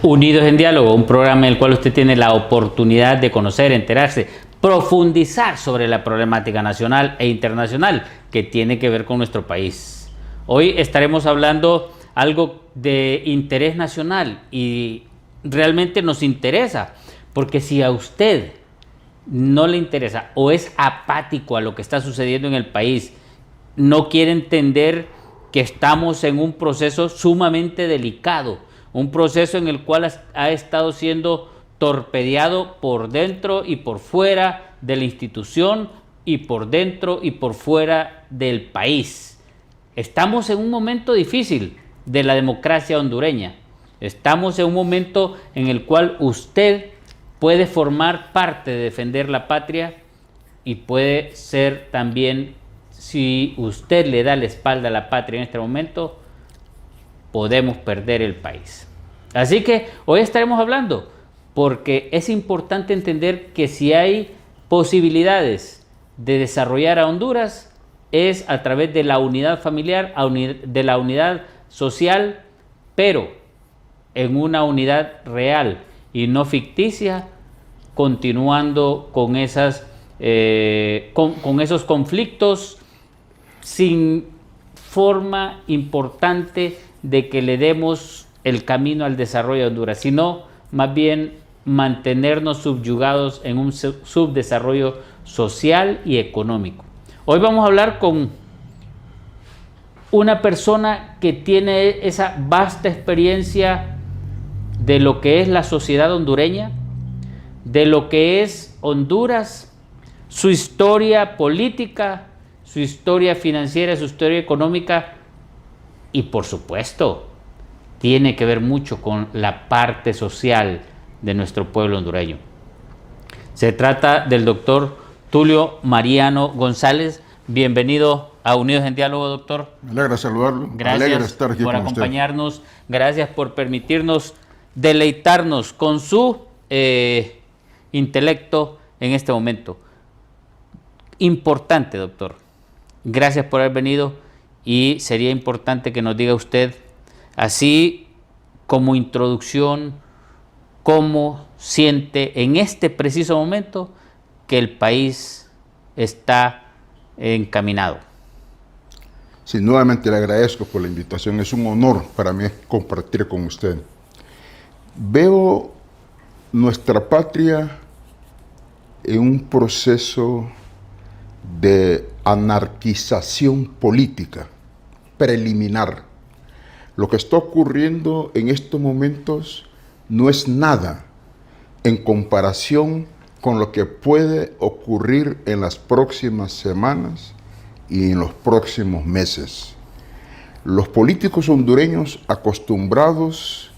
Unidos en Diálogo, un programa en el cual usted tiene la oportunidad de conocer, enterarse, profundizar sobre la problemática nacional e internacional que tiene que ver con nuestro país. Hoy estaremos hablando algo de interés nacional y realmente nos interesa, porque si a usted no le interesa o es apático a lo que está sucediendo en el país, no quiere entender que estamos en un proceso sumamente delicado, un proceso en el cual ha estado siendo torpedeado por dentro y por fuera de la institución y por dentro y por fuera del país. Estamos en un momento difícil de la democracia hondureña. Estamos en un momento en el cual usted puede formar parte de defender la patria y puede ser también, si usted le da la espalda a la patria en este momento, podemos perder el país. Así que hoy estaremos hablando, porque es importante entender que si hay posibilidades de desarrollar a Honduras, es a través de la unidad familiar, de la unidad social, pero en una unidad real y no ficticia, continuando con esos conflictos sin forma importante de que le demos el camino al desarrollo de Honduras, sino más bien mantenernos subyugados en un subdesarrollo social y económico. Hoy vamos a hablar con una persona que tiene esa vasta experiencia de lo que es la sociedad hondureña, de lo que es Honduras, su historia política, su historia financiera, su historia económica y, por supuesto, tiene que ver mucho con la parte social de nuestro pueblo hondureño. Se trata del doctor Tulio Mariano González. Bienvenido a Unidos en Diálogo, doctor. Me alegra saludarlo. Gracias estar aquí por con acompañarnos. Usted. Gracias por permitirnos deleitarnos con su intelecto en este momento. Importante, doctor. Gracias por haber venido y sería importante que nos diga usted, así como introducción, cómo siente en este preciso momento que el país está encaminado. Sí, nuevamente le agradezco por la invitación. Es un honor para mí compartir con usted. Veo nuestra patria en un proceso de anarquización política preliminar. Lo que está ocurriendo en estos momentos no es nada en comparación con lo que puede ocurrir en las próximas semanas y en los próximos meses. Los políticos hondureños acostumbrados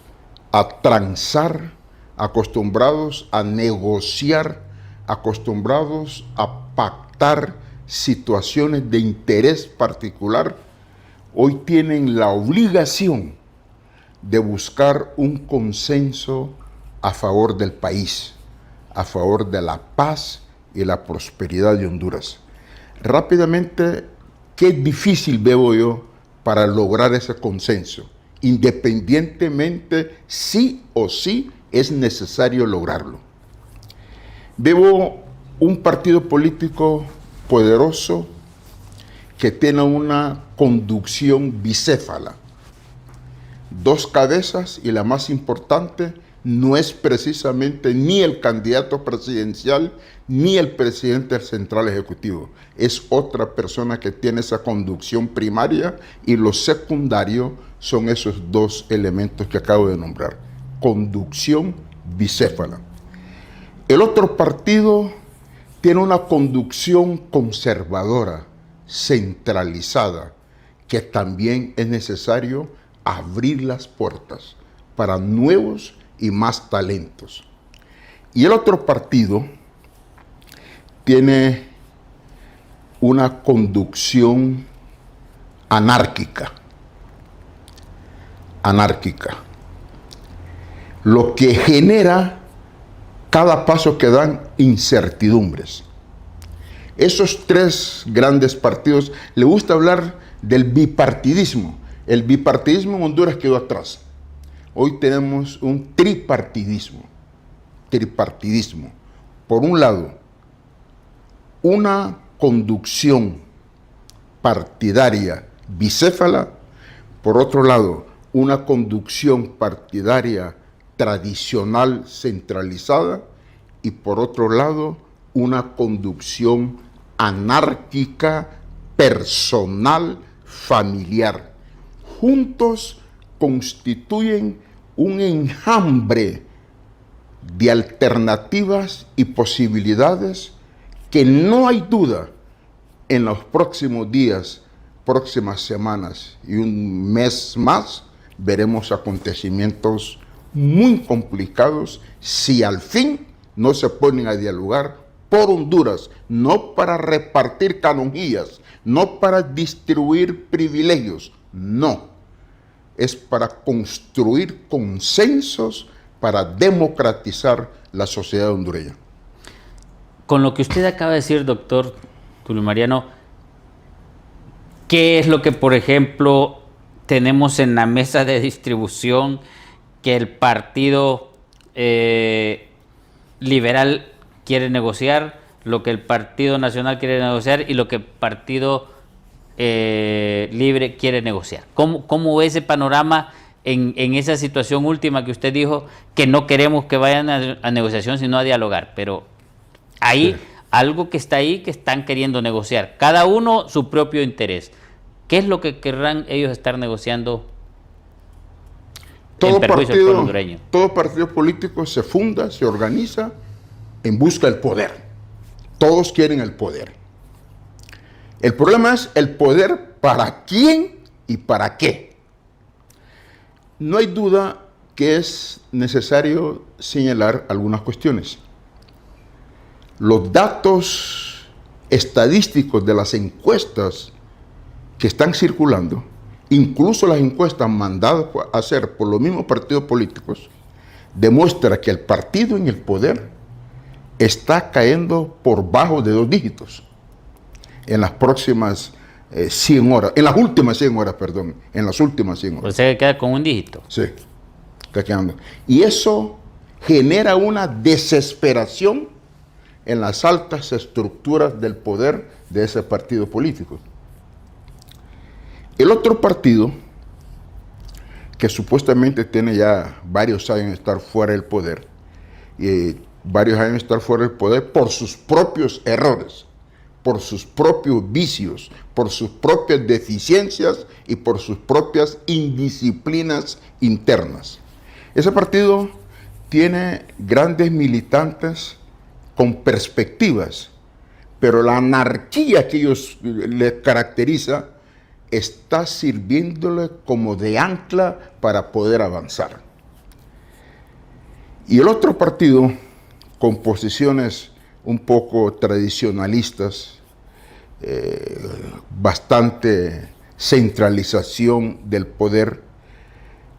a transar, acostumbrados a negociar, acostumbrados a pactar situaciones de interés particular, hoy tienen la obligación de buscar un consenso a favor del país, a favor de la paz y la prosperidad de Honduras. Rápidamente, qué difícil veo yo para lograr ese consenso. Independientemente, sí o sí es necesario lograrlo. Veo un partido político poderoso que tiene una conducción bicéfala. Dos cabezas, y la más importante no es precisamente ni el candidato presidencial ni el presidente del Central Ejecutivo. Es otra persona que tiene esa conducción primaria y lo secundario son esos dos elementos que acabo de nombrar. Conducción bicéfala. El otro partido tiene una conducción conservadora, centralizada, que también es necesario abrir las puertas para nuevos y más talentos. Y el otro partido tiene una conducción anárquica, lo que genera cada paso que dan incertidumbres. Esos tres grandes partidos, le gusta hablar del bipartidismo. El bipartidismo en Honduras quedó atrás. Hoy tenemos un tripartidismo. Tripartidismo. Por un lado, una conducción partidaria bicéfala. Por otro lado, una conducción partidaria tradicional centralizada. Y por otro lado, una conducción anárquica, personal, familiar. Juntos constituyen un enjambre de alternativas y posibilidades que no hay duda en los próximos días, próximas semanas y un mes más veremos acontecimientos muy complicados si al fin no se ponen a dialogar por Honduras, no para repartir canonjías, no para distribuir privilegios, no. Es para construir consensos para democratizar la sociedad hondureña. Con lo que usted acaba de decir, doctor Tulio Mariano, ¿qué es lo que, por ejemplo, tenemos en la mesa de distribución que el Partido Liberal quiere negociar, lo que el Partido Nacional quiere negociar y lo que el Partido Libre quiere negociar? ¿Cómo ve ese panorama en esa situación última que usted dijo, que no queremos que vayan a negociación sino a dialogar? Pero hay algo que está ahí que están queriendo negociar, cada uno su propio interés. ¿Qué es lo que querrán ellos estar negociando en perjuicio del pueblo hondureño? Todo partido político se funda, se organiza en busca del poder. Todos quieren el poder. El problema es el poder para quién y para qué. No hay duda que es necesario señalar algunas cuestiones. Los datos estadísticos de las encuestas que están circulando, incluso las encuestas mandadas a hacer por los mismos partidos políticos, demuestra que el partido en el poder está cayendo por bajo de 2 dígitos en las próximas 100 horas, en las últimas 100 horas, perdón, en las últimas 100 horas. O sea, que queda con 1 dígito. Sí, está quedando. Y eso genera una desesperación en las altas estructuras del poder de ese partido político. El otro partido, que supuestamente tiene ya varios años de estar fuera del poder, varios años de estar fuera del poder por sus propios errores, por sus propios vicios, por sus propias deficiencias y por sus propias indisciplinas internas. Ese partido tiene grandes militantes con perspectivas, pero la anarquía que ellos les caracteriza está sirviéndole como de ancla para poder avanzar. Y el otro partido, con posiciones un poco tradicionalistas, bastante centralización del poder,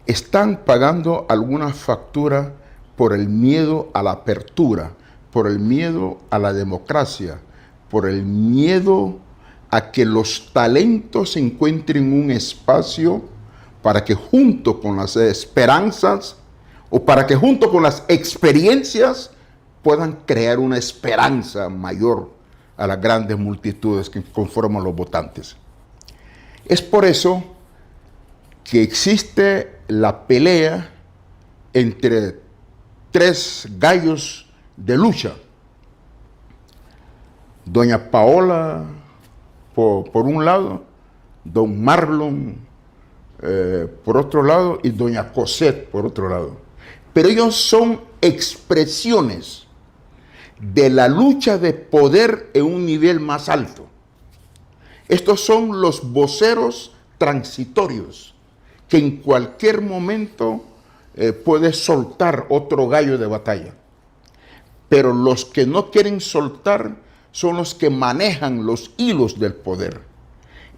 están pagando alguna factura por el miedo a la apertura, por el miedo a la democracia, por el miedo a que los talentos encuentren un espacio para que junto con las esperanzas o para que junto con las experiencias puedan crear una esperanza mayor a las grandes multitudes que conforman los votantes. Es por eso que existe la pelea entre 3 gallos de lucha. Doña Paola por un lado, don Marlon por otro lado y doña Cosette por otro lado. Pero ellos son expresiones de la lucha de poder en un nivel más alto. Estos son los voceros transitorios que en cualquier momento puede soltar otro gallo de batalla. Pero los que no quieren soltar son los que manejan los hilos del poder.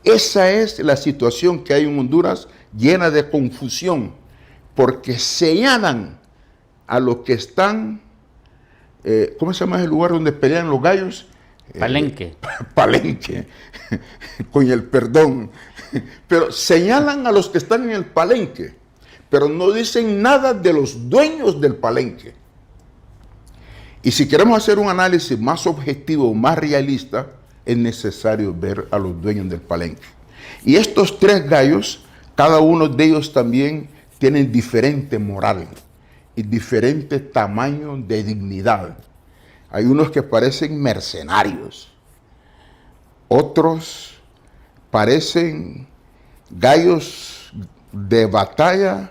Esa es la situación que hay en Honduras, llena de confusión, porque señalan a los que están, ¿cómo se llama el lugar donde pelean los gallos? Palenque. Palenque, con el perdón. Pero señalan a los que están en el palenque, pero no dicen nada de los dueños del palenque. Y si queremos hacer un análisis más objetivo, más realista, es necesario ver a los dueños del palenque. Y estos tres gallos, cada uno de ellos también tienen diferente moral y diferente tamaño de dignidad. Hay unos que parecen mercenarios, otros parecen gallos de batalla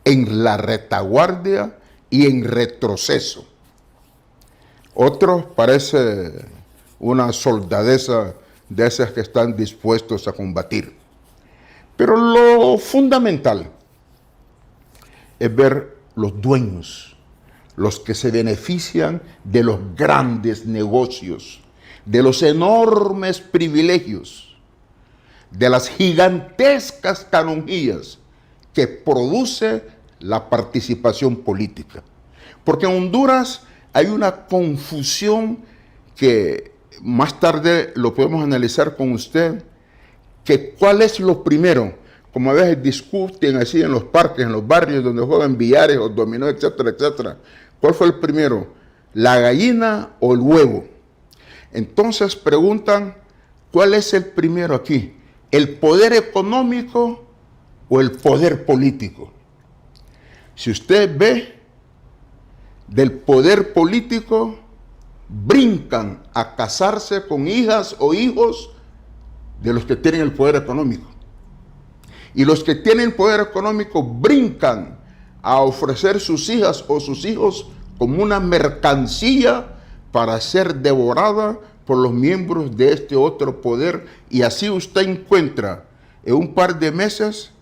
en la retaguardia y en retroceso. Otros parece una soldadesa de esas que están dispuestos a combatir. Pero lo fundamental es ver los dueños, los que se benefician de los grandes negocios, de los enormes privilegios, de las gigantescas canonjías que produce la participación política. Porque en Honduras hay una confusión que más tarde lo podemos analizar con usted, que cuál es lo primero, como a veces discuten así en los parques, en los barrios donde juegan billares o dominó, etcétera, etcétera. ¿Cuál fue el primero? ¿La gallina o el huevo? Entonces preguntan, ¿cuál es el primero aquí? ¿El poder económico o el poder político? Si usted ve, del poder político brincan a casarse con hijas o hijos de los que tienen el poder económico. Y los que tienen poder económico brincan a ofrecer sus hijas o sus hijos como una mercancía para ser devorada por los miembros de este otro poder. Y así usted encuentra en un par de meses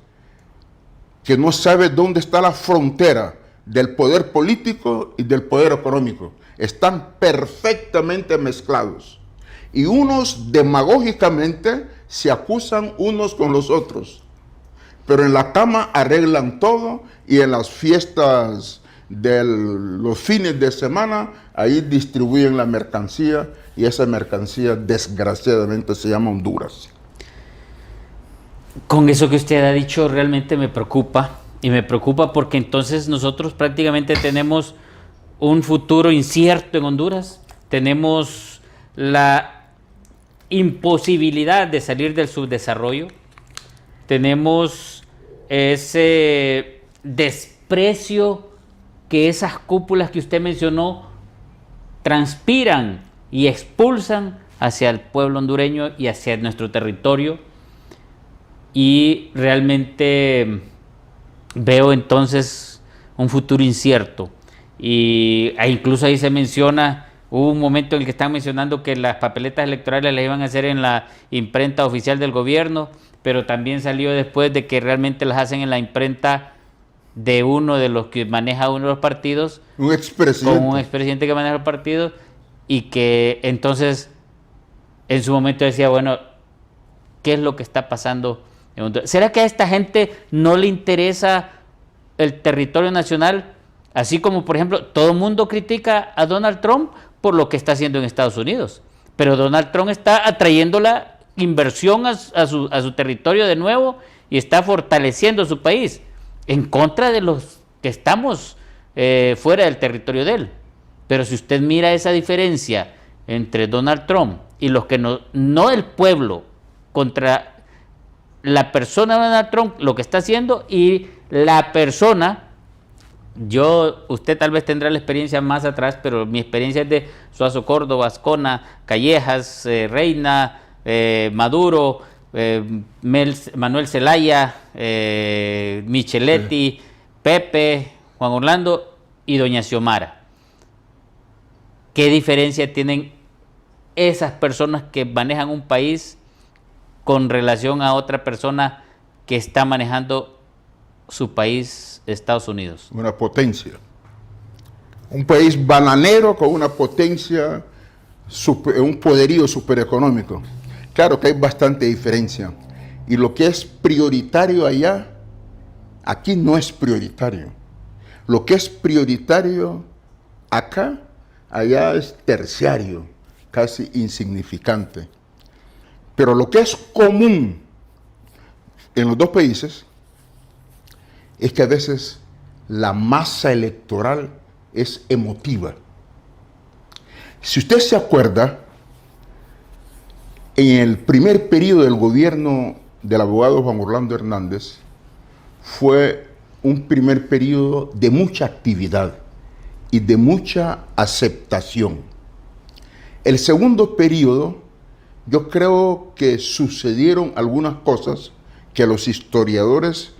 que no sabe dónde está la frontera del poder político y del poder económico. Están perfectamente mezclados. Y unos demagógicamente se acusan unos con los otros. Pero en la cama arreglan todo y en las fiestas de los fines de semana, ahí distribuyen la mercancía y esa mercancía desgraciadamente se llama Honduras. Con eso que usted ha dicho realmente me preocupa, y me preocupa porque entonces nosotros prácticamente tenemos un futuro incierto en Honduras, tenemos la imposibilidad de salir del subdesarrollo, tenemos ese desprecio que esas cúpulas que usted mencionó transpiran y expulsan hacia el pueblo hondureño y hacia nuestro territorio. Y realmente veo entonces un futuro incierto. Y incluso ahí se menciona, hubo un momento en el que están mencionando que las papeletas electorales las iban a hacer en la imprenta oficial del gobierno, pero también salió después de que realmente las hacen en la imprenta de uno de los que maneja uno de los partidos. Un expresidente. Con un expresidente que maneja el partido, y que entonces en su momento decía, bueno, ¿qué es lo que está pasando? ¿Será que a esta gente no le interesa el territorio nacional? Así como, por ejemplo, todo el mundo critica a Donald Trump por lo que está haciendo en Estados Unidos. Pero Donald Trump está atrayendo la inversión a su territorio de nuevo y está fortaleciendo su país en contra de los que estamos fuera del territorio de él. Pero si usted mira esa diferencia entre Donald Trump y los que no el pueblo contra la persona de Donald Trump, lo que está haciendo, y la persona, usted tal vez tendrá la experiencia más atrás, pero mi experiencia es de Suazo Córdoba, Ascona, Callejas, Reina, Maduro, Manuel Zelaya, Micheletti, Pepe, Juan Orlando y doña Xiomara. ¿Qué diferencia tienen esas personas que manejan un país con relación a otra persona que está manejando su país, Estados Unidos? Una potencia. Un país bananero con una potencia, un poderío supereconómico. Claro que hay bastante diferencia. Y lo que es prioritario allá, aquí no es prioritario. Lo que es prioritario acá, allá es terciario, casi insignificante. Pero lo que es común en los dos países es que a veces la masa electoral es emotiva. Si usted se acuerda, en el primer periodo del gobierno del abogado Juan Orlando Hernández, fue un primer periodo de mucha actividad y de mucha aceptación. El segundo periodo, yo creo que sucedieron algunas cosas que los historiadores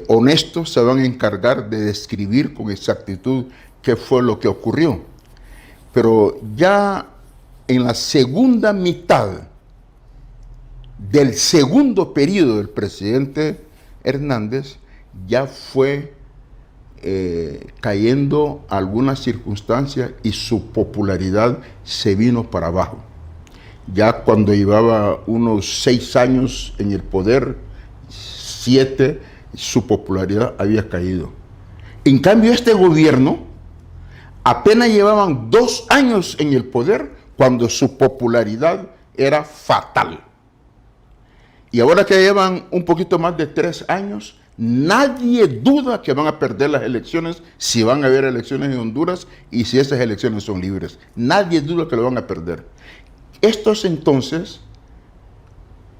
honestos se van a encargar de describir con exactitud qué fue lo que ocurrió. Pero ya en la segunda mitad del segundo periodo del presidente Hernández, ya fue cayendo algunas circunstancias y su popularidad se vino para abajo. Ya cuando llevaba unos 6 años en el poder, 7, su popularidad había caído. En cambio, este gobierno apenas llevaban 2 años en el poder cuando su popularidad era fatal. Y ahora que llevan un poquito más de 3 años, nadie duda que van a perder las elecciones, si van a haber elecciones en Honduras y si esas elecciones son libres. Nadie duda que lo van a perder. Estos entonces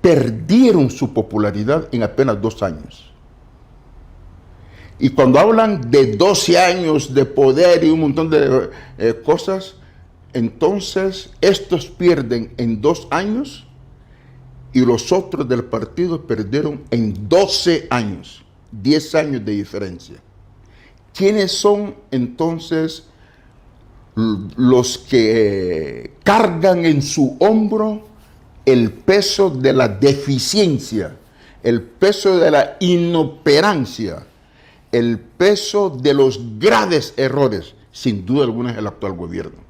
perdieron su popularidad en apenas 2 años. Y cuando hablan de 12 años de poder y un montón de cosas, entonces estos pierden en 2 años y los otros del partido perdieron en 12 años, 10 años de diferencia. ¿Quiénes son entonces los que cargan en su hombro el peso de la deficiencia, el peso de la inoperancia, el peso de los graves errores? Sin duda alguna es el actual gobierno.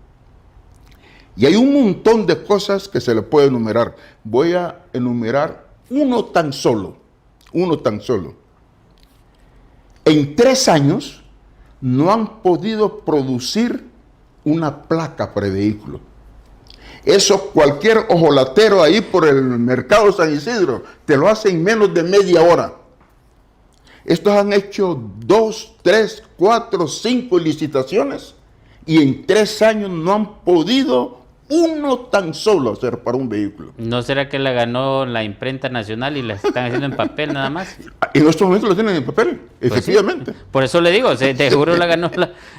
Y hay un montón de cosas que se le puede enumerar. Voy a enumerar uno tan solo. En 3 años no han podido producir una placa para el vehículo. Eso cualquier ojolatero ahí por el mercado San Isidro te lo hace en menos de media hora. Estos han hecho 2, 3, 4, 5 licitaciones y en 3 años no han podido uno tan solo hacer para un vehículo. ¿No será que la ganó la imprenta nacional y la están haciendo en papel nada más? En estos momentos lo tienen en papel, pues efectivamente. Sí. Por eso le digo, de seguro la ganó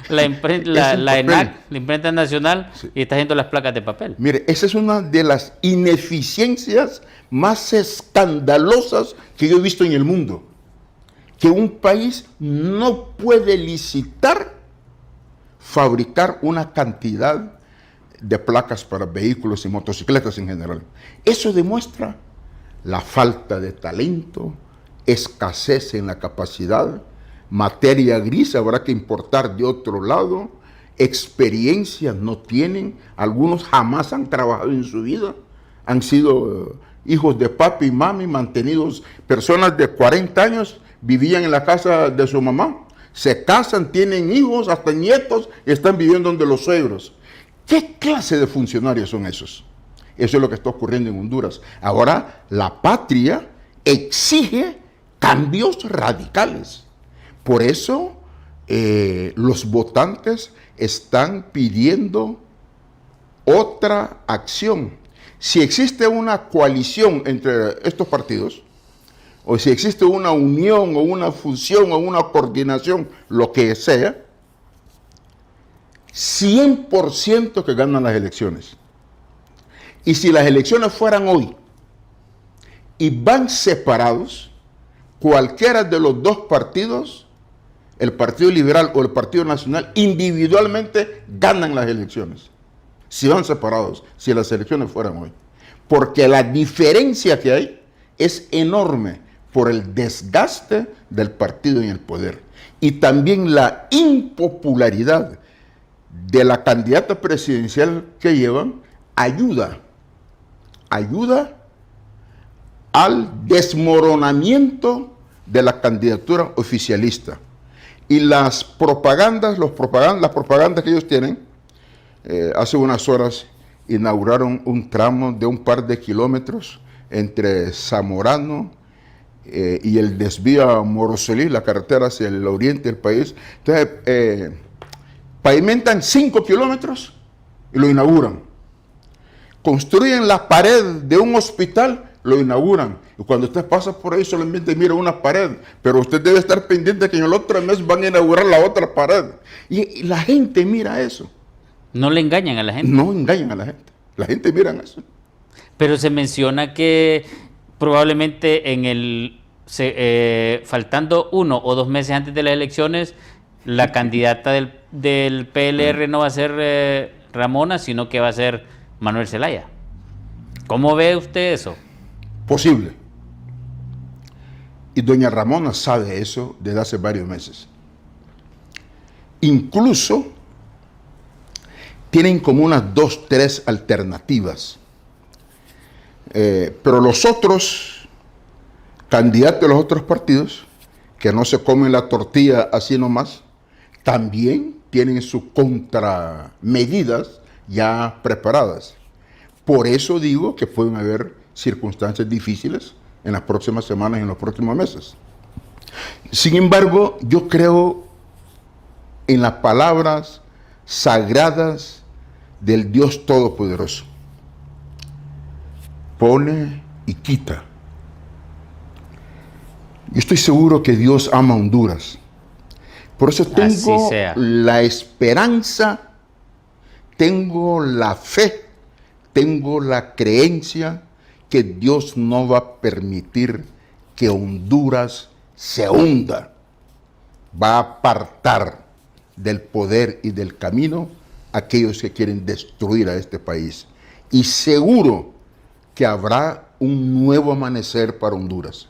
la ENAC, la imprenta nacional, sí, y está haciendo las placas de papel. Mire, esa es una de las ineficiencias más escandalosas que yo he visto en el mundo. Que un país no puede licitar fabricar una cantidad de placas para vehículos y motocicletas en general. Eso demuestra la falta de talento, escasez en la capacidad, materia gris habrá que importar de otro lado, experiencia no tienen, algunos jamás han trabajado en su vida, han sido hijos de papi y mami, mantenidos, personas de 40 años, vivían en la casa de su mamá, se casan, tienen hijos, hasta nietos, y están viviendo donde los suegros. ¿Qué clase de funcionarios son esos? Eso es lo que está ocurriendo en Honduras. Ahora la patria exige cambios radicales. Por eso los votantes están pidiendo otra acción. Si existe una coalición entre estos partidos, o si existe una unión o una fusión o una coordinación, lo que sea, 100% que ganan las elecciones. Y si las elecciones fueran hoy y van separados, cualquiera de los dos partidos, el Partido Liberal o el Partido Nacional, individualmente ganan las elecciones. Si van separados, si las elecciones fueran hoy. Porque la diferencia que hay es enorme por el desgaste del partido en el poder. Y también la impopularidad de la candidata presidencial que llevan ayuda al desmoronamiento de la candidatura oficialista. Y las propagandas que ellos tienen, hace unas horas inauguraron un tramo de un par de kilómetros entre Zamorano y el desvío a Morosolí, la carretera hacia el oriente del país. Entonces, pavimentan 5 kilómetros y lo inauguran. Construyen la pared de un hospital, lo inauguran. Y cuando usted pasa por ahí solamente mira una pared, pero usted debe estar pendiente que en el otro mes van a inaugurar la otra pared. Y la gente mira eso. No le engañan a la gente. No engañan a la gente. La gente mira eso. Pero se menciona que probablemente faltando 1 o 2 meses antes de las elecciones, la candidata del PLR no va a ser Ramona, sino que va a ser Manuel Zelaya. ¿Cómo ve usted eso? Posible. Y doña Ramona sabe eso desde hace varios meses. Incluso tienen como unas 2, 3 alternativas. Pero los otros candidatos de los otros partidos, que no se comen la tortilla así nomás, también tienen sus contramedidas ya preparadas. Por eso digo que pueden haber circunstancias difíciles en las próximas semanas y en los próximos meses. Sin embargo, yo creo en las palabras sagradas del Dios Todopoderoso. Pone y quita. Yo estoy seguro que Dios ama a Honduras. Por eso tengo la esperanza, tengo la fe, tengo la creencia que Dios no va a permitir que Honduras se hunda. Va a apartar del poder y del camino a aquellos que quieren destruir a este país. Y seguro que habrá un nuevo amanecer para Honduras.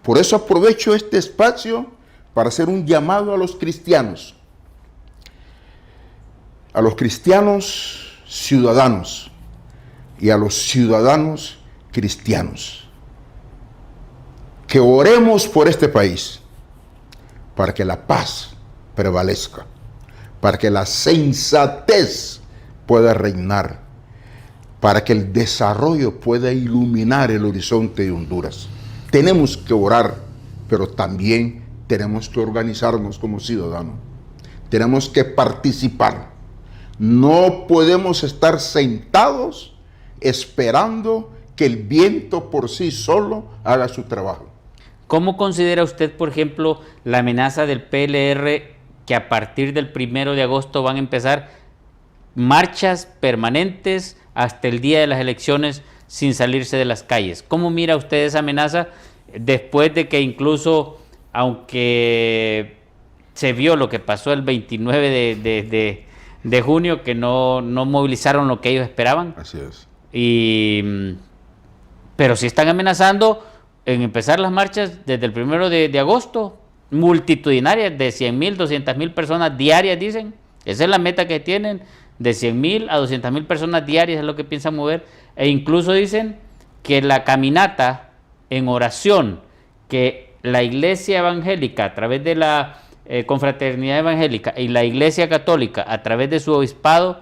Por eso aprovecho este espacio para hacer un llamado a los cristianos ciudadanos y a los ciudadanos cristianos, que oremos por este país para que la paz prevalezca, para que la sensatez pueda reinar, para que el desarrollo pueda iluminar el horizonte de Honduras. Tenemos que orar, pero también tenemos que organizarnos como ciudadanos. Tenemos que participar. No podemos estar sentados esperando que el viento por sí solo haga su trabajo. ¿Cómo considera usted, por ejemplo, la amenaza del PLR que a partir del 1 de agosto van a empezar marchas permanentes hasta el día de las elecciones sin salirse de las calles? ¿Cómo mira usted esa amenaza después de que incluso, aunque se vio lo que pasó el 29 de junio, que no movilizaron lo que ellos esperaban? Así es. Pero sí están amenazando en empezar las marchas desde el 1 de agosto, multitudinarias, de 100,000, 200,000 personas diarias, dicen. Esa es la meta que tienen, de 100,000 a 200,000 personas diarias es lo que piensan mover. E incluso dicen que la caminata en oración que la Iglesia Evangélica, a través de la Confraternidad Evangélica, y la Iglesia Católica, a través de su obispado,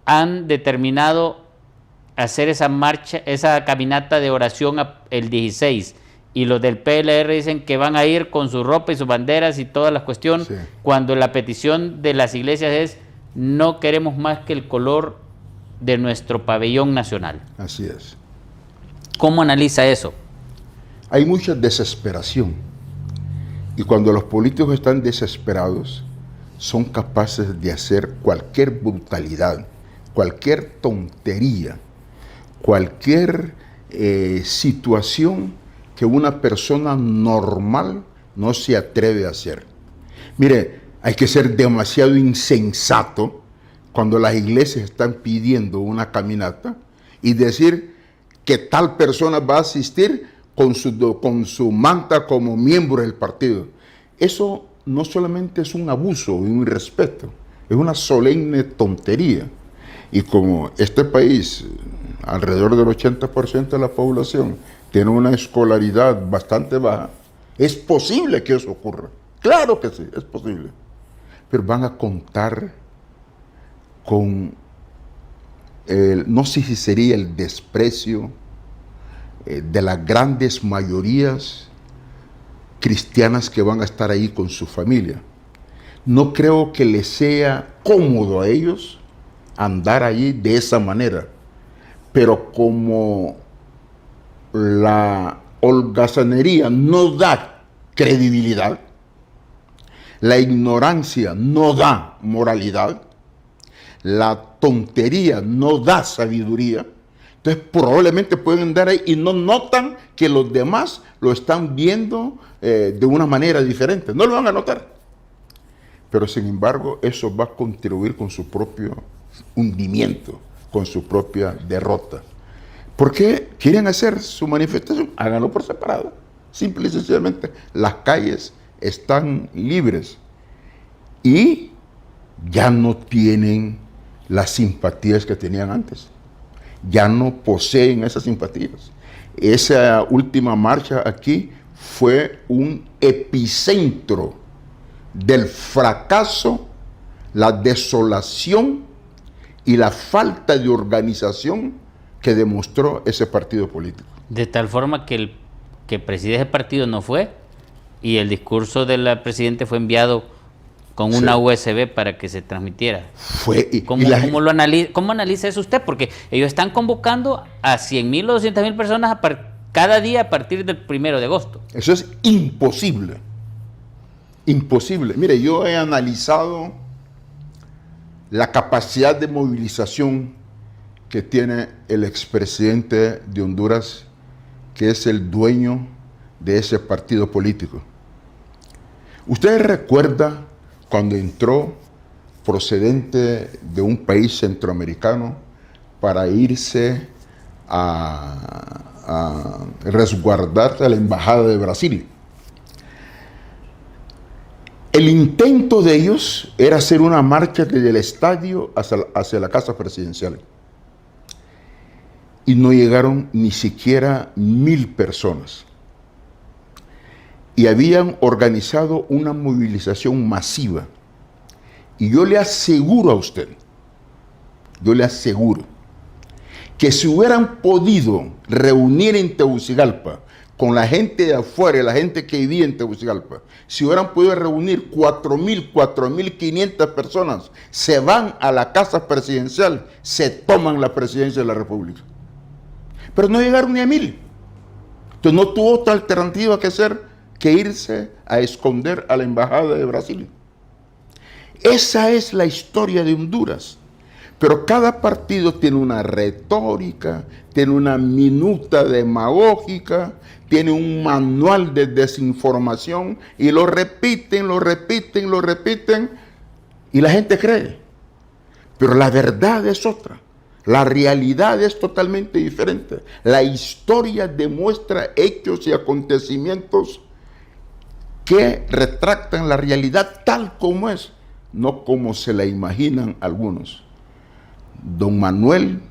han determinado hacer esa marcha, esa caminata de oración el 16, y los del PLR dicen que van a ir con su ropa y sus banderas y todas las cuestiones, sí, cuando la petición de las iglesias es: no queremos más que el color de nuestro pabellón nacional. Así es. ¿Cómo analiza eso? Hay mucha desesperación, y cuando los políticos están desesperados son capaces de hacer cualquier brutalidad, cualquier tontería, cualquier situación que una persona normal no se atreve a hacer. Mire, hay que ser demasiado insensato cuando las iglesias están pidiendo una caminata y decir que tal persona va a asistir con su manta como miembro del partido. Eso no solamente es un abuso y un irrespeto, es una solemne tontería. Y como este país, alrededor del 80% de la población tiene una escolaridad bastante baja, es posible que eso ocurra. Claro que sí, es posible. Pero van a contar con, no sé si sería el desprecio de las grandes mayorías cristianas que van a estar ahí con su familia. No creo que les sea cómodo a ellos andar allí de esa manera, pero como la holgazanería no da credibilidad, la ignorancia no da moralidad, la tontería no da sabiduría, entonces probablemente pueden andar ahí y no notan que los demás lo están viendo de una manera diferente. No lo van a notar. Pero sin embargo, eso va a contribuir con su propio hundimiento, con su propia derrota. ¿Por qué quieren hacer su manifestación? Háganlo por separado. Simple y sencillamente. Las calles están libres y ya no tienen las simpatías que tenían antes. Ya no poseen esas simpatías. Esa última marcha aquí fue un epicentro del fracaso, la desolación y la falta de organización que demostró ese partido político. De tal forma que el que preside ese partido no fue y el discurso del presidente fue enviado con una USB para que se transmitiera. ¿Cómo analiza eso usted? Porque ellos están convocando a 100.000 o 200.000 personas cada día a partir del 1 de agosto. Eso es imposible. Imposible. Mire, yo he analizado la capacidad de movilización que tiene el expresidente de Honduras, que es el dueño de ese partido político. ¿Usted recuerda cuando entró procedente de un país centroamericano para irse a resguardar a la embajada de Brasil? El intento de ellos era hacer una marcha desde el estadio hacia la casa presidencial. Y no llegaron ni siquiera 1,000 personas. Y habían organizado una movilización masiva. Y yo le aseguro a usted, que si hubieran podido reunir en Tegucigalpa con la gente de afuera, la gente que vivía en Tegucigalpa, si hubieran podido reunir 4,000, 4,500 personas, se van a la casa presidencial, se toman la presidencia de la República. Pero no llegaron ni a 1,000. Entonces no tuvo otra alternativa que hacer que irse a esconder a la embajada de Brasil. Esa es la historia de Honduras. Pero cada partido tiene una retórica, tiene una minuta demagógica, tiene un manual de desinformación y lo repiten, y la gente cree. Pero la verdad es otra. La realidad es totalmente diferente. La historia demuestra hechos y acontecimientos que retractan la realidad tal como es, no como se la imaginan algunos. Don Manuel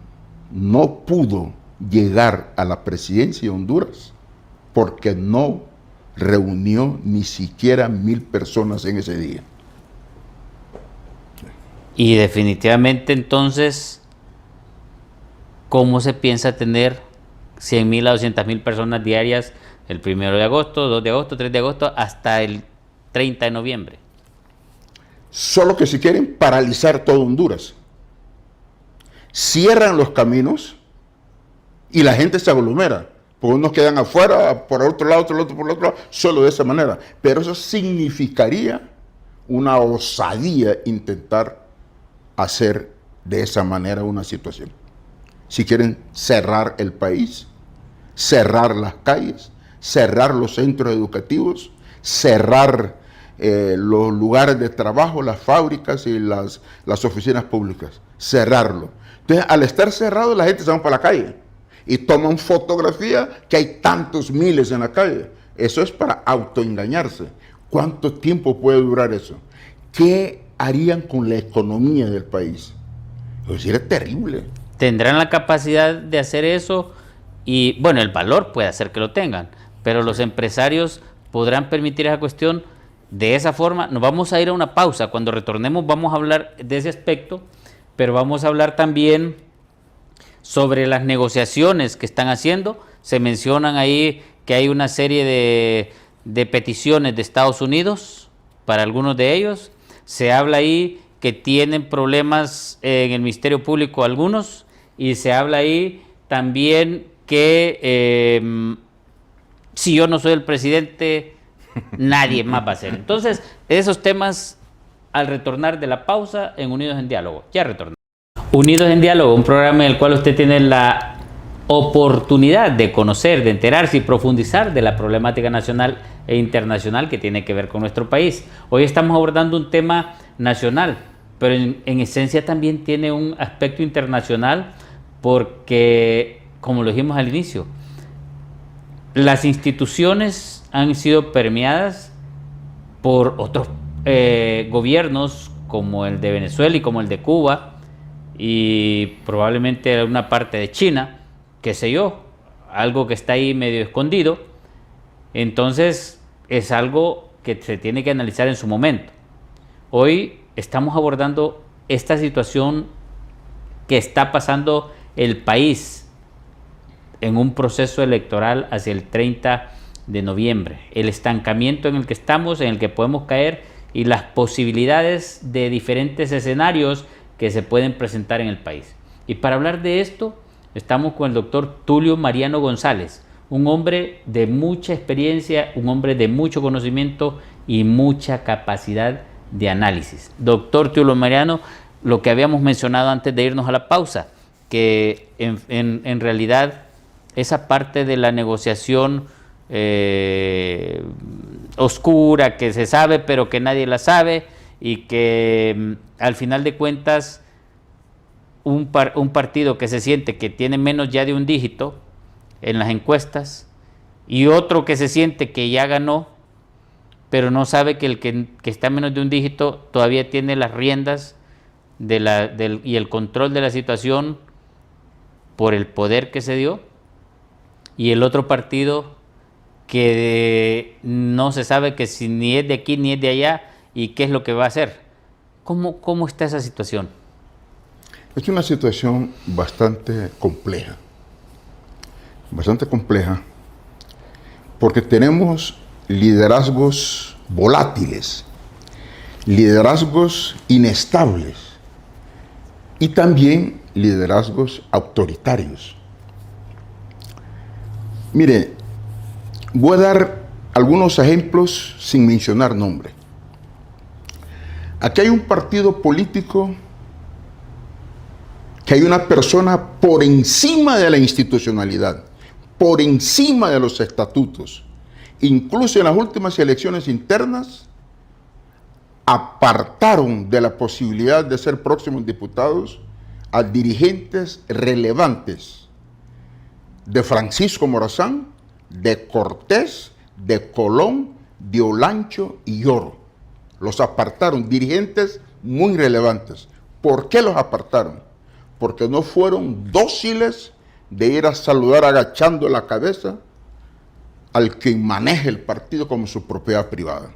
no pudo llegar a la presidencia de Honduras porque no reunió ni siquiera 1,000 personas en ese día. Y definitivamente entonces, ¿cómo se piensa tener 100.000 a 200.000 personas diarias el 1 de agosto, 2 de agosto, 3 de agosto, hasta el 30 de noviembre? Solo que si quieren paralizar todo Honduras. Cierran los caminos y la gente se aglomera. Porque unos quedan afuera, por el otro lado, por el otro lado, solo de esa manera. Pero eso significaría una osadía intentar hacer de esa manera una situación. Si quieren cerrar el país, cerrar las calles, cerrar los centros educativos, cerrar los lugares de trabajo, las fábricas y las oficinas públicas, cerrarlo. Entonces, al estar cerrado, la gente se va para la calle y toman fotografía que hay tantos miles en la calle. Eso es para autoengañarse. ¿Cuánto tiempo puede durar eso? ¿Qué harían con la economía del país? Eso sería terrible. ¿Tendrán la capacidad de hacer eso? Y bueno, el valor puede hacer que lo tengan, pero los empresarios podrán permitir esa cuestión de esa forma. Nos vamos a ir a una pausa. Cuando retornemos vamos a hablar de ese aspecto, pero vamos a hablar también sobre las negociaciones que están haciendo. Se mencionan ahí que hay una serie de peticiones de Estados Unidos para algunos de ellos. Se habla ahí que tienen problemas en el Ministerio Público algunos, y se habla ahí también que si yo no soy el presidente, nadie más va a ser. Entonces, esos temas al retornar de la pausa en Unidos en Diálogo. Ya retornamos. Unidos en Diálogo, un programa en el cual usted tiene la oportunidad de conocer, de enterarse y profundizar de la problemática nacional e internacional que tiene que ver con nuestro país. Hoy estamos abordando un tema nacional, pero en esencia también tiene un aspecto internacional, porque, como lo dijimos al inicio, las instituciones han sido permeadas por otros gobiernos, como el de Venezuela y como el de Cuba, y probablemente alguna parte de China, qué sé yo, algo que está ahí medio escondido. Entonces es algo que se tiene que analizar en su momento. Hoy estamos abordando esta situación que está pasando el país en un proceso electoral hacia el 30 de noviembre. El estancamiento en el que estamos, en el que podemos caer, y las posibilidades de diferentes escenarios que se pueden presentar en el país. Y para hablar de esto, estamos con el doctor Tulio Mariano González, un hombre de mucha experiencia, un hombre de mucho conocimiento y mucha capacidad de análisis. Doctor Tulio Mariano, lo que habíamos mencionado antes de irnos a la pausa, que en realidad esa parte de la negociación oscura, que se sabe pero que nadie la sabe, y que al final de cuentas un partido que se siente que tiene menos ya de un dígito en las encuestas, y otro que se siente que ya ganó, pero no sabe que el que está menos de un dígito todavía tiene las riendas y el control de la situación por el poder que se dio, y el otro partido que no se sabe que si ni es de aquí ni es de allá, y qué es lo que va a hacer. ¿Cómo está esa situación? Es una situación bastante compleja, porque tenemos liderazgos volátiles, liderazgos inestables y también liderazgos autoritarios. Mire, voy a dar algunos ejemplos sin mencionar nombre. Aquí hay un partido político que hay una persona por encima de la institucionalidad, por encima de los estatutos. Incluso en las últimas elecciones internas apartaron de la posibilidad de ser próximos diputados a dirigentes relevantes de Francisco Morazán, de Cortés, de Colón, de Olancho y Lloro. Los apartaron, dirigentes muy relevantes. ¿Por qué los apartaron? Porque no fueron dóciles de ir a saludar agachando la cabeza al que maneja el partido como su propiedad privada.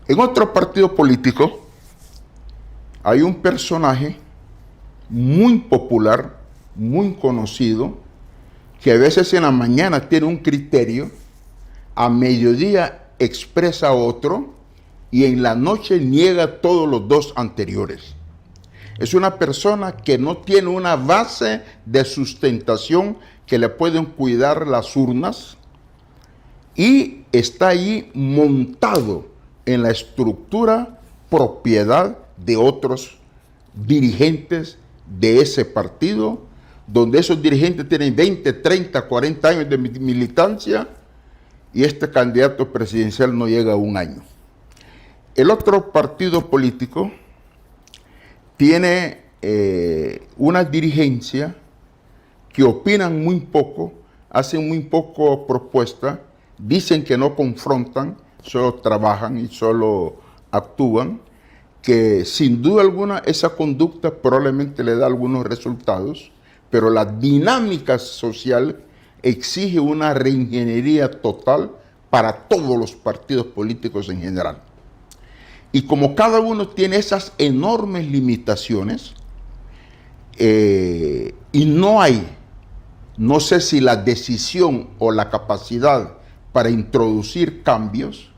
En otro partido político hay un personaje muy popular, muy conocido, que a veces en la mañana tiene un criterio, a mediodía expresa otro y en la noche niega todos los dos anteriores. Es una persona que no tiene una base de sustentación que le pueden cuidar las urnas, y está ahí montado en la estructura propiedad de otros dirigentes de ese partido, donde esos dirigentes tienen 20, 30, 40 años de militancia, y este candidato presidencial no llega a un año. El otro partido político tiene una dirigencia que opinan muy poco, hacen muy poco propuesta, dicen que no confrontan, solo trabajan y solo actúan, que sin duda alguna esa conducta probablemente le da algunos resultados, pero la dinámica social exige una reingeniería total para todos los partidos políticos en general. Y como cada uno tiene esas enormes limitaciones, y no sé si la decisión o la capacidad para introducir cambios,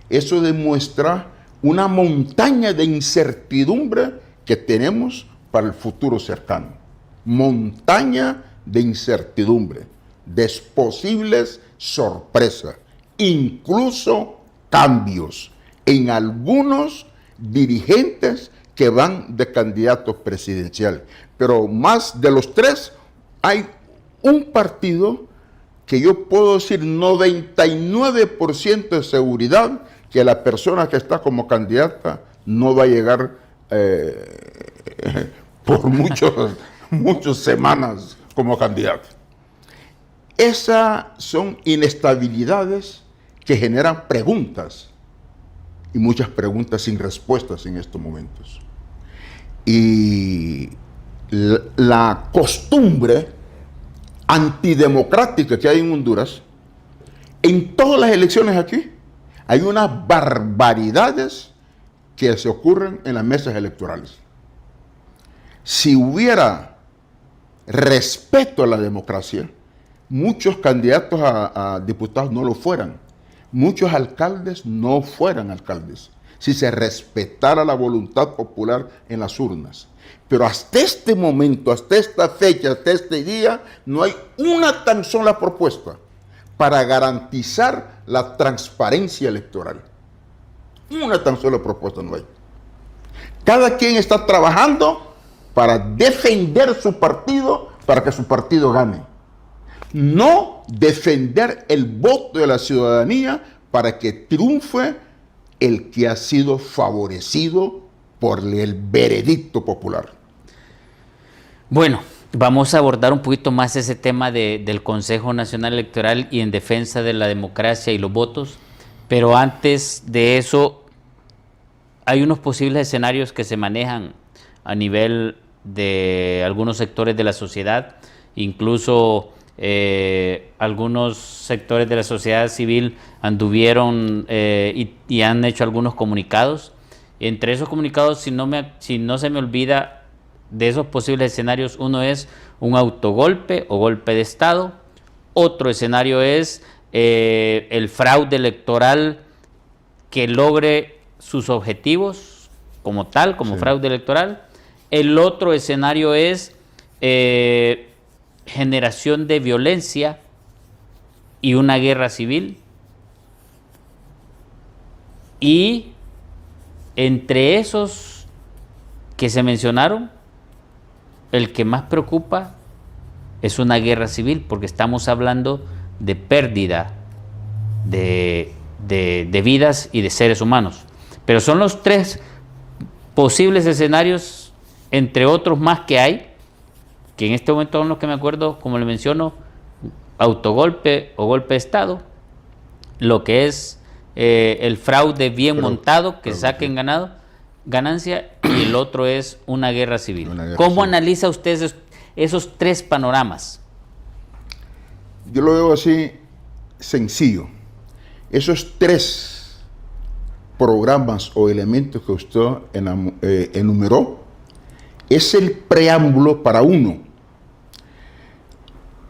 eso demuestra una montaña de incertidumbre que tenemos para el futuro cercano. Montaña de incertidumbre, de posibles sorpresas, incluso cambios en algunos dirigentes que van de candidatos presidenciales. Pero más de los tres, hay un partido que yo puedo decir 99% de seguridad que la persona que está como candidata no va a llegar por muchas semanas como candidata. Esas son inestabilidades que generan preguntas, y muchas preguntas sin respuestas en estos momentos. Y la costumbre antidemocrática que hay en Honduras, en todas las elecciones aquí, hay unas barbaridades que se ocurren en las mesas electorales. Si hubiera respeto a la democracia, muchos candidatos a diputados no lo fueran, muchos alcaldes no fueran alcaldes, si se respetara la voluntad popular en las urnas. Pero hasta este momento, hasta esta fecha, hasta este día, no hay una tan sola propuesta para garantizar la transparencia electoral. Una tan sola propuesta no hay. Cada quien está trabajando para defender su partido, para que su partido gane. No defender el voto de la ciudadanía para que triunfe el que ha sido favorecido por el veredicto popular. Bueno, vamos a abordar un poquito más ese tema del Consejo Nacional Electoral y en defensa de la democracia y los votos, pero antes de eso hay unos posibles escenarios que se manejan a nivel de algunos sectores de la sociedad, incluso algunos sectores de la sociedad civil anduvieron y han hecho algunos comunicados. Entre esos comunicados, si no se me olvida, de esos posibles escenarios, uno es un autogolpe o golpe de Estado, otro escenario es el fraude electoral que logre sus objetivos como tal, como fraude electoral. El otro escenario es generación de violencia y una guerra civil. Y entre esos que se mencionaron, el que más preocupa es una guerra civil, porque estamos hablando de pérdida de vidas y de seres humanos. Pero son los tres posibles escenarios, entre otros más que hay, que en este momento son los que me acuerdo, como le menciono: autogolpe o golpe de Estado, lo que es el fraude bien montado, que saquen ganancia, y el otro es una guerra civil. ¿Cómo analiza usted esos tres panoramas? Yo lo veo así, sencillo. Esos tres programas o elementos que usted enumeró es el preámbulo para uno.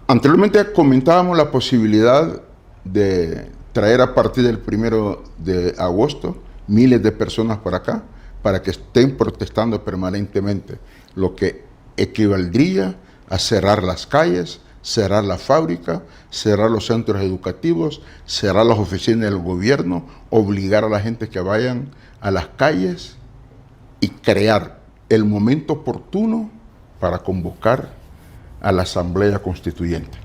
Anteriormente comentábamos la posibilidad de traer a partir del 1 de agosto miles de personas para acá, para que estén protestando permanentemente, lo que equivaldría a cerrar las calles, cerrar la fábrica, cerrar los centros educativos, cerrar las oficinas del gobierno, obligar a la gente que vayan a las calles y crear el momento oportuno para convocar a la Asamblea Constituyente.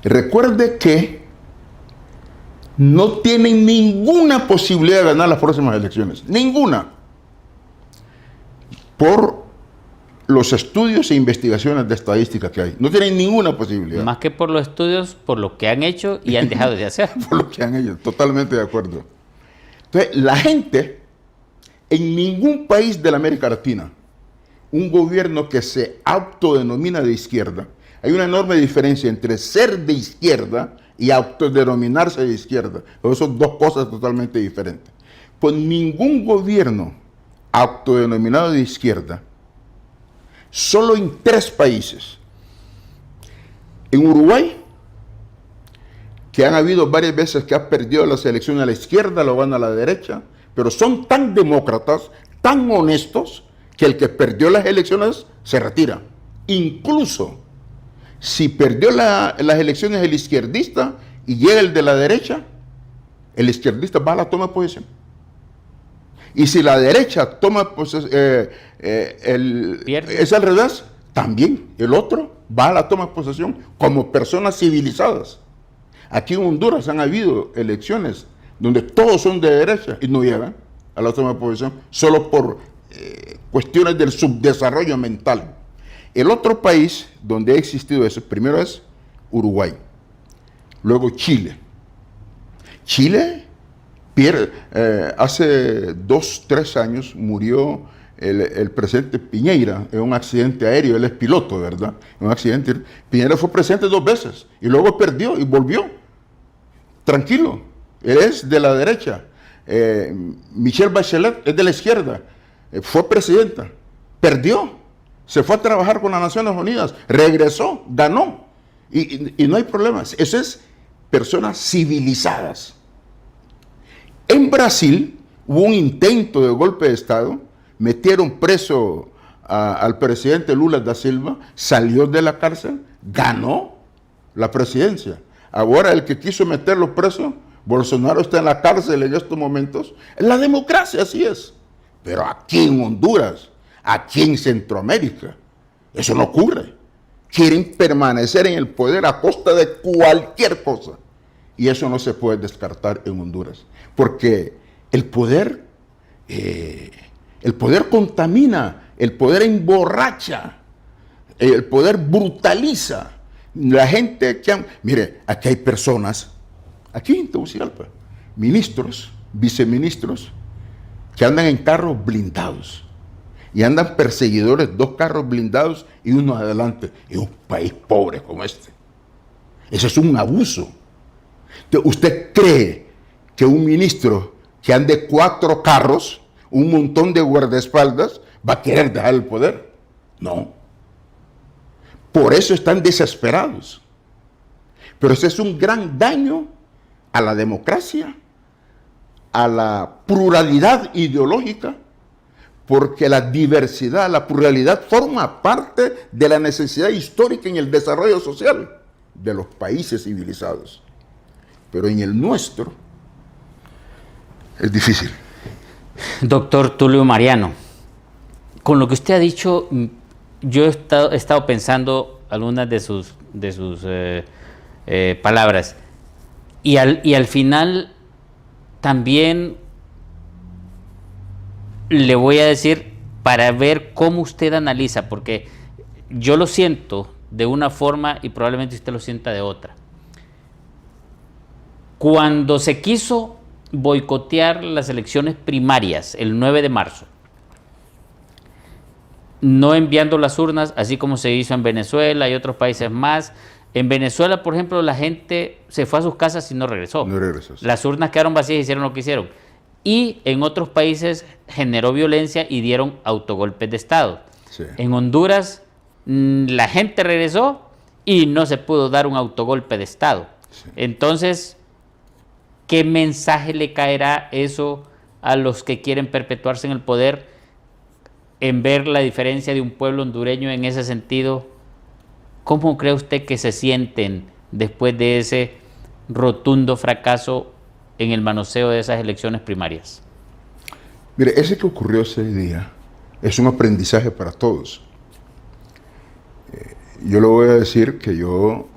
Recuerde que no tienen ninguna posibilidad de ganar las próximas elecciones, ninguna, por los estudios e investigaciones de estadística que hay. No tienen ninguna posibilidad. Más que por los estudios, por lo que han hecho y han dejado de hacer. Por lo que han hecho, totalmente de acuerdo. Entonces, la gente, en ningún país de la América Latina, un gobierno que se autodenomina de izquierda, hay una enorme diferencia entre ser de izquierda y autodenominarse de izquierda. Pero son dos cosas totalmente diferentes. Pues ningún gobierno autodenominado de izquierda, solo en 3 países, en Uruguay, que han habido varias veces que ha perdido las elecciones a la izquierda, lo van a la derecha, pero son tan demócratas, tan honestos, que el que perdió las elecciones se retira. Incluso si perdió las elecciones el izquierdista y llega el de la derecha, el izquierdista va a la toma de posesión. Y si la derecha toma posesión, es al revés, también el otro va a la toma de posesión como personas civilizadas. Aquí en Honduras han habido elecciones donde todos son de derecha y no llegan a la toma de posesión solo por cuestiones del subdesarrollo mental. El otro país donde ha existido eso, primero es Uruguay, luego Chile. Chile hace 2, 3 años murió el presidente Piñera en un accidente aéreo. Él es piloto, ¿verdad? En un accidente. Piñera fue presidente 2 veces y luego perdió y volvió. Tranquilo, él es de la derecha. Michelle Bachelet es de la izquierda. Fue presidenta, perdió, se fue a trabajar con las Naciones Unidas, regresó, ganó. Y no hay problemas. Eso es personas civilizadas. En Brasil hubo un intento de golpe de Estado, metieron preso al presidente Lula da Silva, salió de la cárcel, ganó la presidencia. Ahora el que quiso meterlo preso, Bolsonaro está en la cárcel en estos momentos. La democracia así es. Pero aquí en Honduras, aquí en Centroamérica, eso no ocurre. Quieren permanecer en el poder a costa de cualquier cosa. Y eso no se puede descartar en Honduras. Porque el poder contamina, el poder emborracha, el poder brutaliza. La gente mire, aquí hay personas, aquí en Tegucigalpa, ministros, viceministros, que andan en carros blindados. Y andan perseguidores, 2 carros blindados y uno adelante. En un país pobre como este. Eso es un abuso. Entonces, ¿usted cree que un ministro que ande 4 carros, un montón de guardaespaldas, va a querer dejar el poder? No. Por eso están desesperados. Pero ese es un gran daño a la democracia, a la pluralidad ideológica, porque la diversidad, la pluralidad forma parte de la necesidad histórica en el desarrollo social de los países civilizados. Pero en el nuestro es difícil. Doctor Tulio Mariano, con lo que usted ha dicho, yo he estado pensando algunas de sus palabras y al final también le voy a decir para ver cómo usted analiza, porque yo lo siento de una forma y probablemente usted lo sienta de otra. Cuando se quiso boicotear las elecciones primarias el 9 de marzo, no enviando las urnas, así como se hizo en Venezuela y otros países más. En Venezuela, por ejemplo, la gente se fue a sus casas y no regresó. No regresó. Las urnas quedaron vacías y hicieron lo que hicieron. Y en otros países generó violencia y dieron autogolpes de Estado. Sí. En Honduras, la gente regresó y no se pudo dar un autogolpe de Estado. Sí. Entonces, ¿qué mensaje le caerá eso a los que quieren perpetuarse en el poder en ver la diferencia de un pueblo hondureño en ese sentido? ¿Cómo cree usted que se sienten después de ese rotundo fracaso en el manoseo de esas elecciones primarias? Mire, ese que ocurrió ese día es un aprendizaje para todos. Yo le voy a decir que yo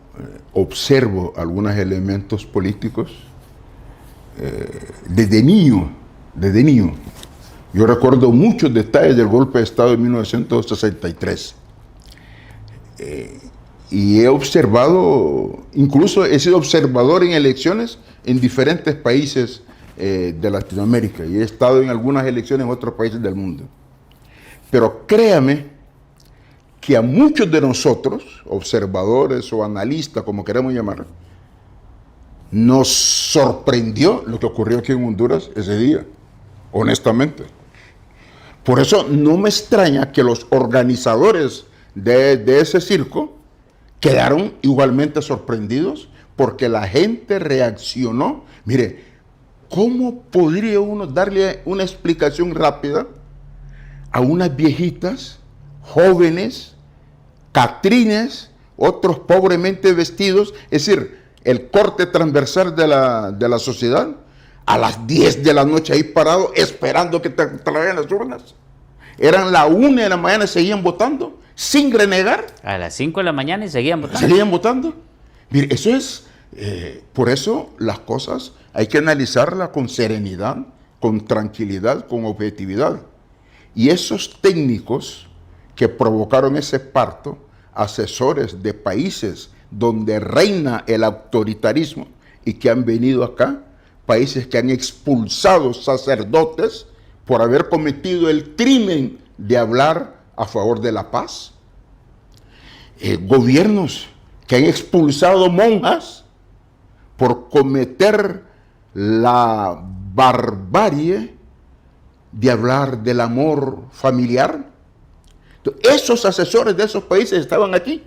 observo algunos elementos políticos desde niño. Yo recuerdo muchos detalles del golpe de Estado de 1963. Y he observado, incluso he sido observador en elecciones en diferentes países de Latinoamérica y he estado en algunas elecciones en otros países del mundo. Pero créame que a muchos de nosotros, observadores o analistas, como queremos llamar, nos sorprendió lo que ocurrió aquí en Honduras ese día, honestamente. Por eso no me extraña que los organizadores de ese circo quedaron igualmente sorprendidos porque la gente reaccionó. Mire, ¿cómo podría uno darle una explicación rápida a unas viejitas, jóvenes, catrines, otros pobremente vestidos? Es decir, el corte transversal de la sociedad, a las 10 de la noche ahí parado, esperando que te traigan las urnas. Eran la 1 de la mañana y seguían votando, sin renegar. A las 5 de la mañana y seguían votando. Seguían votando. Mire, eso es, por eso las cosas hay que analizarlas con serenidad, con tranquilidad, con objetividad. Y esos técnicos que provocaron ese parto, asesores de países donde reina el autoritarismo y que han venido acá, países que han expulsado sacerdotes por haber cometido el crimen de hablar a favor de la paz. Gobiernos que han expulsado monjas por cometer la barbarie de hablar del amor familiar. Entonces, esos asesores de esos países estaban aquí.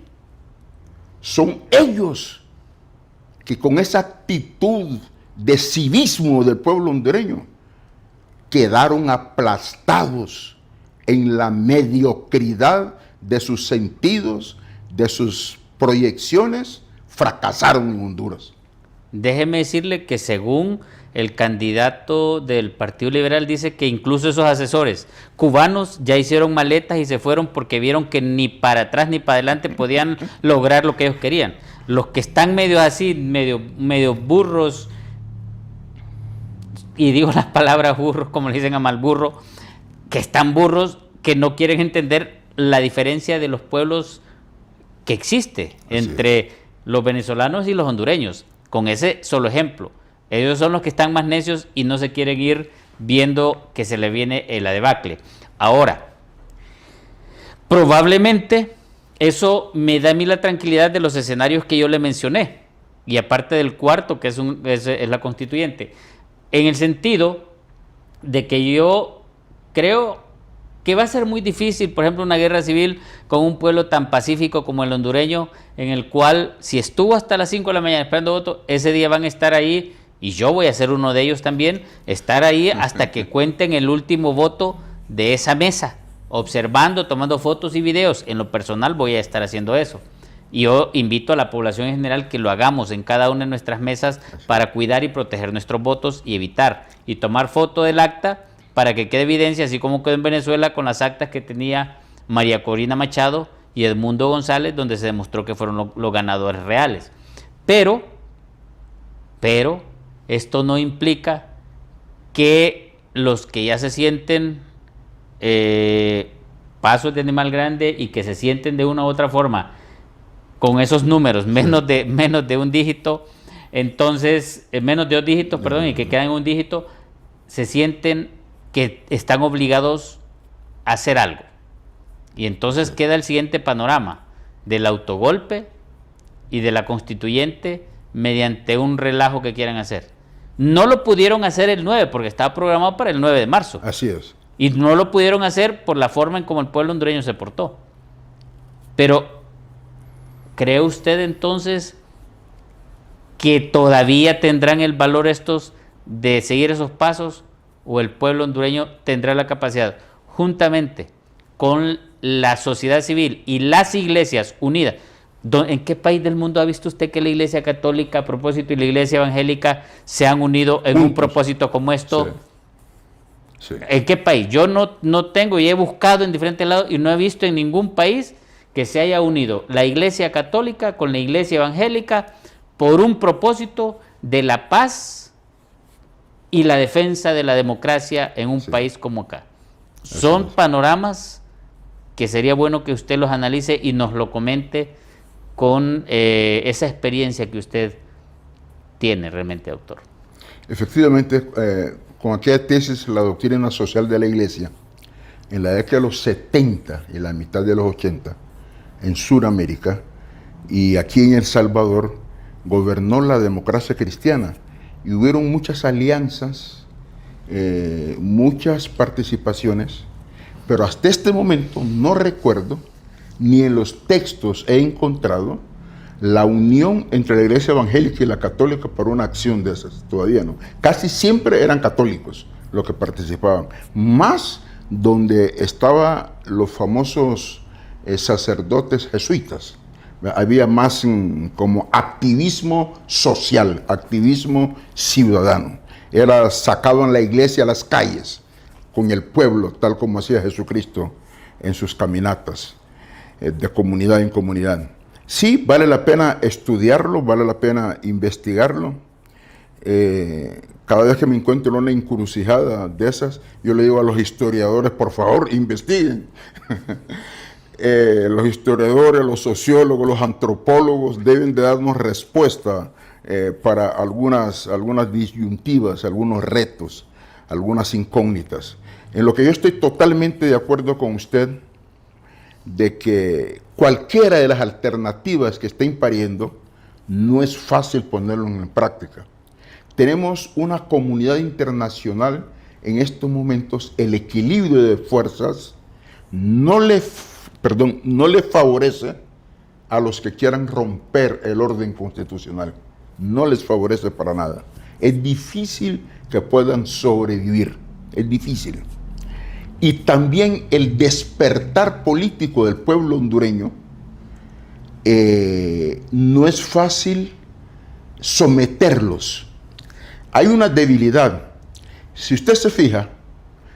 Son ellos que con esa actitud de civismo del pueblo hondureño quedaron aplastados en la mediocridad de sus sentidos, de sus proyecciones, fracasaron en Honduras. Déjeme decirle que según el candidato del Partido Liberal dice que incluso esos asesores cubanos ya hicieron maletas y se fueron porque vieron que ni para atrás ni para adelante podían lograr lo que ellos querían. Los que están medio así, medio burros, y digo las palabras burros como le dicen a Malburro, que están burros, que no quieren entender la diferencia de los pueblos que existe entre los venezolanos y los hondureños. Con ese solo ejemplo, ellos son los que están más necios y no se quieren ir viendo que se le viene la debacle. Ahora, probablemente eso me da a mí la tranquilidad de los escenarios que yo le mencioné, y aparte del cuarto, que es la constituyente, en el sentido de que yo creo que va a ser muy difícil, por ejemplo, una guerra civil con un pueblo tan pacífico como el hondureño, en el cual si estuvo hasta las 5 de la mañana esperando voto, ese día van a estar ahí, y yo voy a ser uno de ellos también, estar ahí hasta que cuenten el último voto de esa mesa, observando, tomando fotos y videos. En lo personal voy a estar haciendo eso. Y yo invito a la población en general que lo hagamos en cada una de nuestras mesas para cuidar y proteger nuestros votos y evitar y tomar foto del acta para que quede evidencia, así como quedó en Venezuela con las actas que tenía María Corina Machado y Edmundo González, donde se demostró que fueron los ganadores reales. Pero esto no implica que los que ya se sienten pasos de animal grande y que se sienten de una u otra forma con esos números, menos de un dígito, entonces, menos de 2 dígitos, perdón, y que quedan en un dígito, se sienten que están obligados a hacer algo. Y entonces queda el siguiente panorama del autogolpe y de la constituyente mediante un relajo que quieran hacer. No lo pudieron hacer el 9 porque estaba programado para el 9 de marzo. Así es. Y no lo pudieron hacer por la forma en cómo el pueblo hondureño se portó. Pero, ¿cree usted entonces que todavía tendrán el valor estos de seguir esos pasos? ¿O el pueblo hondureño tendrá la capacidad, juntamente con la sociedad civil y las iglesias unidas? ¿En qué país del mundo ha visto usted que la iglesia católica a propósito y la iglesia evangélica se han unido en un propósito como esto? Sí. ¿En qué país? Yo no tengo, y he buscado en diferentes lados y no he visto en ningún país que se haya unido la iglesia católica con la iglesia evangélica por un propósito de la paz y la defensa de la democracia en un país como acá. Son panoramas que sería bueno que usted los analice y nos lo comente con esa experiencia que usted tiene realmente, doctor. Efectivamente, con aquella tesis, la doctrina social de la Iglesia, en la década de los 70 y la mitad de los 80, en Sudamérica y aquí en El Salvador, gobernó la democracia cristiana. Y hubieron muchas alianzas, muchas participaciones, pero hasta este momento no recuerdo, ni en los textos he encontrado, la unión entre la iglesia evangélica y la católica para una acción de esas, todavía no. Casi siempre eran católicos los que participaban, más donde estaban los famosos sacerdotes jesuitas. Había más como activismo social, activismo ciudadano. Era sacado en la iglesia a las calles, con el pueblo, tal como hacía Jesucristo en sus caminatas, de comunidad en comunidad. Sí, vale la pena estudiarlo, vale la pena investigarlo. Cada vez que me encuentro en una encrucijada de esas, yo le digo a los historiadores, por favor, investiguen. Los historiadores, los sociólogos, los antropólogos deben de darnos respuesta para algunas disyuntivas, algunos retos, algunas incógnitas. En lo que yo estoy totalmente de acuerdo con usted, de que cualquiera de las alternativas que estén pariendo, no es fácil ponerlo en práctica. Tenemos una comunidad internacional en estos momentos, el equilibrio de fuerzas no le favorece a los que quieran romper el orden constitucional. No les favorece para nada. Es difícil que puedan sobrevivir. Es difícil. Y también el despertar político del pueblo hondureño, no es fácil someterlos. Hay una debilidad. Si usted se fija,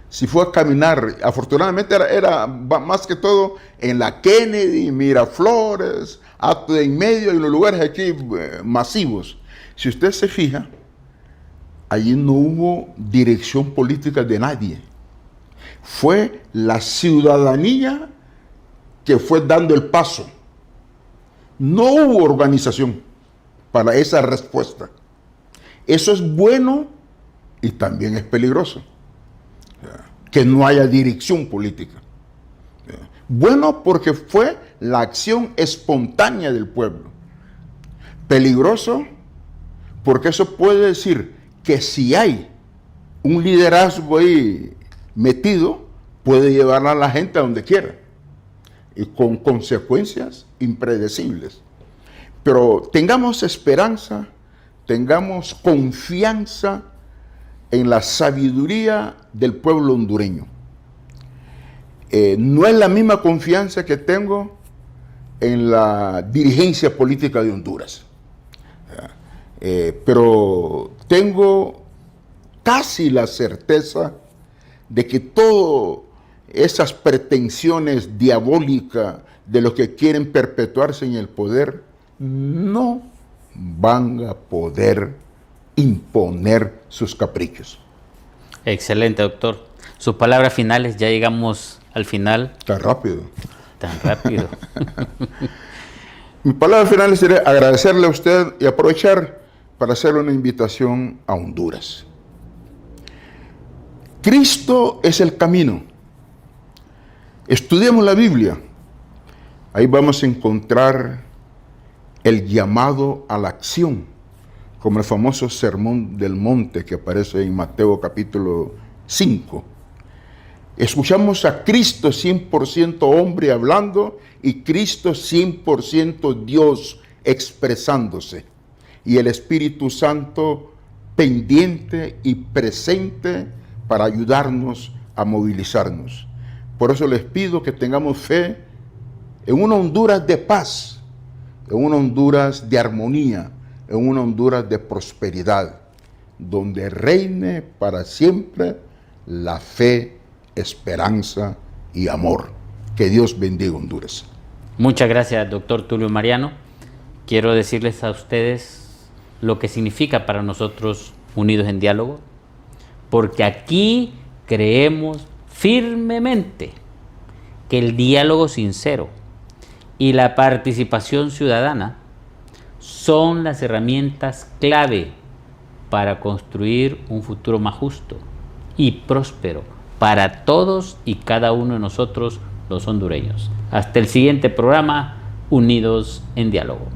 si fue a caminar, afortunadamente era más que todo en la Kennedy, Miraflores, Acto de en medio, en los lugares aquí masivos. Si usted se fija, allí no hubo dirección política de nadie. Fue la ciudadanía que fue dando el paso. No hubo organización para esa respuesta. Eso es bueno y también es peligroso. Que no haya dirección política. Bueno, porque fue la acción espontánea del pueblo. Peligroso, porque eso puede decir que si hay un liderazgo ahí metido, puede llevar a la gente a donde quiera, y con consecuencias impredecibles. Pero tengamos esperanza, tengamos confianza en la sabiduría del pueblo hondureño. No es la misma confianza que tengo en la dirigencia política de Honduras. Pero tengo casi la certeza de que todas esas pretensiones diabólicas de los que quieren perpetuarse en el poder no van a poder imponer sus caprichos. Excelente, doctor. Sus palabras finales, ya llegamos al final. Tan rápido. Tan rápido. Mi palabra final sería agradecerle a usted y aprovechar para hacerle una invitación a Honduras. Cristo es el camino. Estudiemos la Biblia. Ahí vamos a encontrar el llamado a la acción, como el famoso Sermón del Monte que aparece en Mateo capítulo 5. Escuchamos a Cristo 100% hombre hablando y Cristo 100% Dios expresándose. Y el Espíritu Santo pendiente y presente para ayudarnos a movilizarnos. Por eso les pido que tengamos fe en una Honduras de paz, en una Honduras de armonía, en una Honduras de prosperidad, donde reine para siempre la fe, esperanza y amor. Que Dios bendiga Honduras. Muchas gracias, doctor Tulio Mariano. Quiero decirles a ustedes lo que significa para nosotros Unidos en Diálogo, porque aquí creemos firmemente que el diálogo sincero y la participación ciudadana son las herramientas clave para construir un futuro más justo y próspero para todos y cada uno de nosotros los hondureños. Hasta el siguiente programa, Unidos en Diálogo.